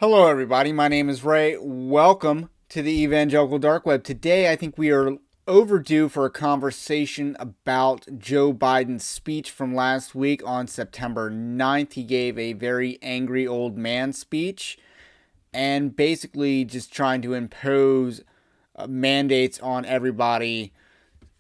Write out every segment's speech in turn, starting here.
Hello, everybody. My name is Ray. Welcome to the Evangelical Dark Web. Today, I think we are overdue for a conversation about Joe Biden's speech from last week on September 9th. He gave a very angry old man speech and basically just trying to impose mandates on everybody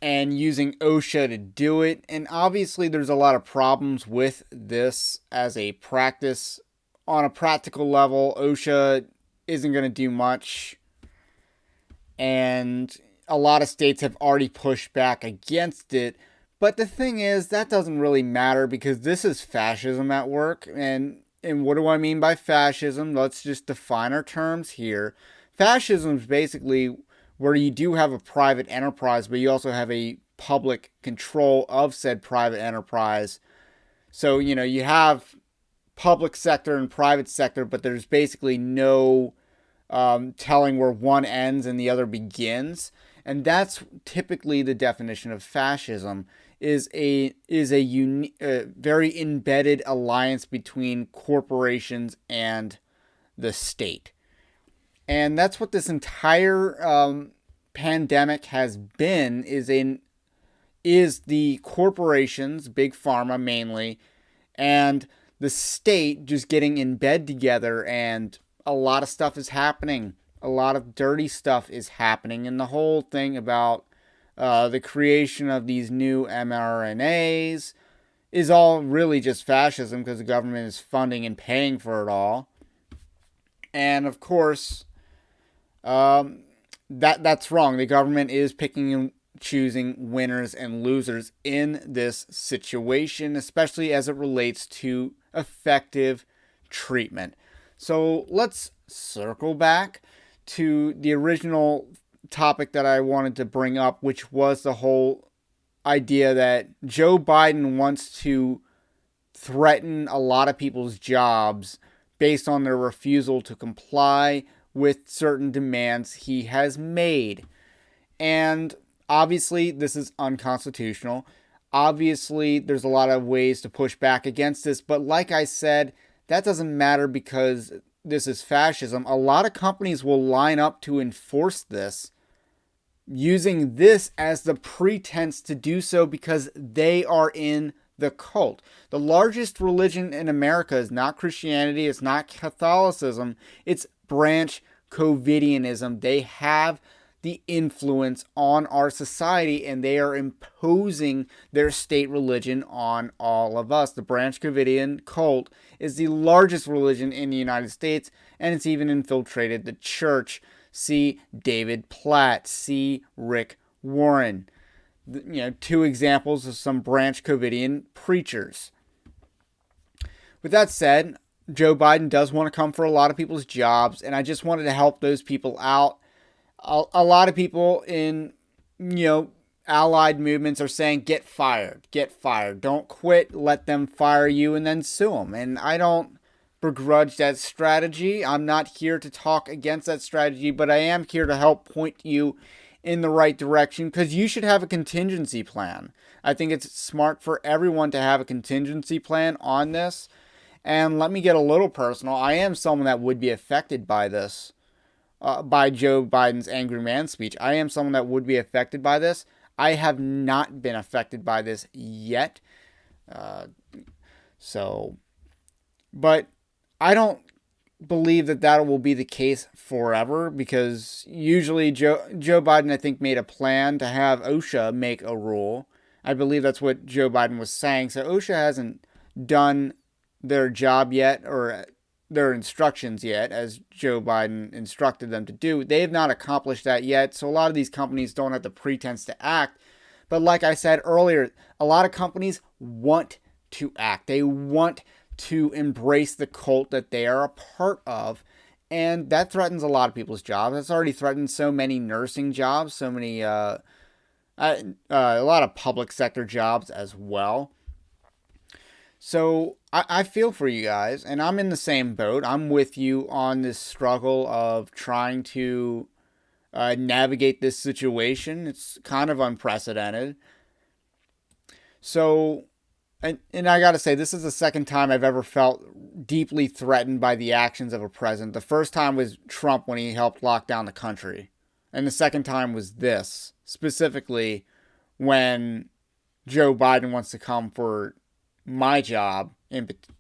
and using OSHA to do it. And obviously, there's a lot of problems with this as a practice. On a practical level, OSHA isn't going to do much. And a lot of states have already pushed back against it. But the thing is, that doesn't really matter because this is fascism at work. And what do I mean by fascism? Let's just define our terms here. Fascism is basically where you do have a private enterprise, but you also have a public control of said private enterprise. So, you have public sector and private sector, but there's basically no telling where one ends and the other begins. And that's typically the definition of fascism is a very embedded alliance between corporations and the state. And that's what this entire pandemic has been is the corporations, big pharma mainly, and the state just getting in bed together, and a lot of stuff is happening. A lot of dirty stuff is happening, and the whole thing about the creation of these new mRNAs is all really just fascism because the government is funding and paying for it all. And of course, that's wrong. The government is picking and choosing winners and losers in this situation, especially as it relates to effective treatment. So let's circle back to the original topic that I wanted to bring up, which was the whole idea that Joe Biden wants to threaten a lot of people's jobs based on their refusal to comply with certain demands he has made. And obviously, this is unconstitutional. Obviously, there's a lot of ways to push back against this, but like I said, that doesn't matter because this is fascism. A lot of companies will line up to enforce this, using this as the pretense to do so because they are in the cult. The largest religion in America is not Christianity, it's not Catholicism, it's branch Covidianism. They have the influence on our society and they are imposing their state religion on all of us. The Branch Covidian cult is the largest religion in the United States and it's even infiltrated the church. See David Platt, see Rick Warren. Two examples of some Branch Covidian preachers. With that said, Joe Biden does want to come for a lot of people's jobs, and I just wanted to help those people out. A lot of people in, allied movements are saying, get fired, don't quit, let them fire you and then sue them. And I don't begrudge that strategy. I'm not here to talk against that strategy, but I am here to help point you in the right direction because you should have a contingency plan. I think it's smart for everyone to have a contingency plan on this. And let me get a little personal. I am someone that would be affected by this. By Joe Biden's angry man speech. I am someone that would be affected by this. I have not been affected by this yet. But I don't believe that will be the case forever because usually Joe Biden, I think, made a plan to have OSHA make a rule. I believe that's what Joe Biden was saying. So OSHA hasn't done their job yet or their instructions yet, as Joe Biden instructed them to do. They have not accomplished that yet, so a lot of these companies don't have the pretense to act. But like I said earlier, a lot of companies want to act. They want to embrace the cult that they are a part of, and that threatens a lot of people's jobs. That's already threatened so many nursing jobs, so many, a lot of public sector jobs as well. So I feel for you guys, and I'm in the same boat. I'm with you on this struggle of trying to navigate this situation. It's kind of unprecedented. So and I gotta say, this is the second time I've ever felt deeply threatened by the actions of a president. The first time was Trump when he helped lock down the country, and the second time was this, specifically when Joe Biden wants to come for my job,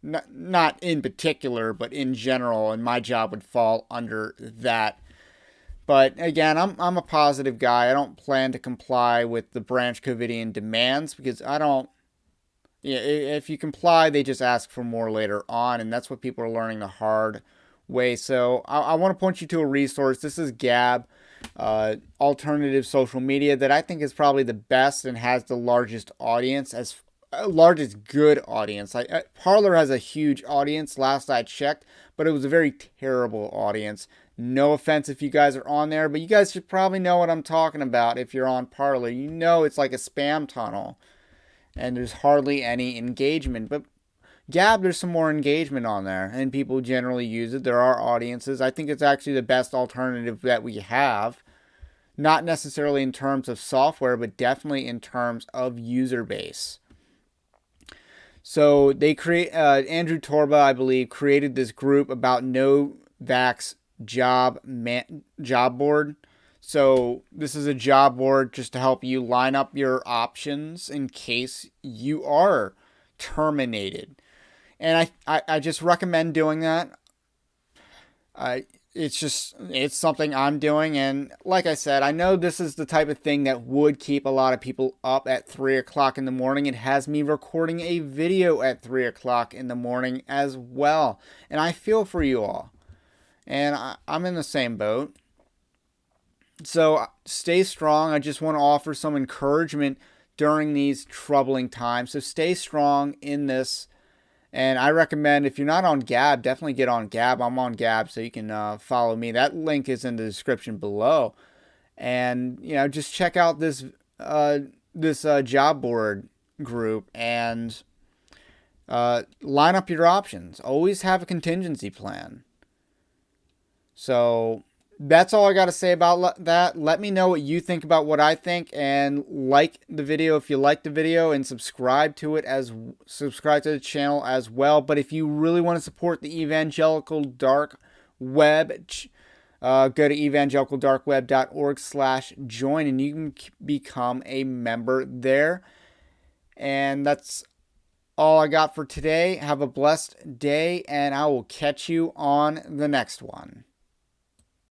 not in particular, but in general, and my job would fall under that. But again, I'm a positive guy. I don't plan to comply with the Branch Covidian demands because I don't. Yeah, if you comply, they just ask for more later on, and that's what people are learning the hard way. So I want to point you to a resource. This is Gab, alternative social media that I think is probably the best and has the largest audience, as largest good audience. Parler has a huge audience last I checked, but it was a very terrible audience. No offense if you guys are on there, but you guys should probably know what I'm talking about if you're on Parler. You know it's like a spam tunnel and there's hardly any engagement. But Gab, there's some more engagement on there, and people generally use it. There are audiences. I think it's actually the best alternative that we have. Not necessarily in terms of software, but definitely in terms of user base. So they create Andrew Torba, I believe, created this group about no vax job board. So this is a job board just to help you line up your options in case you are terminated. And I just recommend doing that. It's something I'm doing, and like I said, I know this is the type of thing that would keep a lot of people up at 3 o'clock in the morning. It has me recording a video at 3 o'clock in the morning as well, and I feel for you all, and I'm in the same boat. So stay strong. I just want to offer some encouragement during these troubling times. So stay strong in this. And I recommend, if you're not on Gab, definitely get on Gab. I'm on Gab, so you can follow me. That link is in the description below. And just check out this job board group and line up your options. Always have a contingency plan. So that's all I got to say about that. Let me know what you think about what I think, and like the video if you like the video, and subscribe to the channel as well. But if you really want to support the Evangelical Dark Web, go to evangelicaldarkweb.org/join, and you can become a member there. And that's all I got for today. Have a blessed day, and I will catch you on the next one.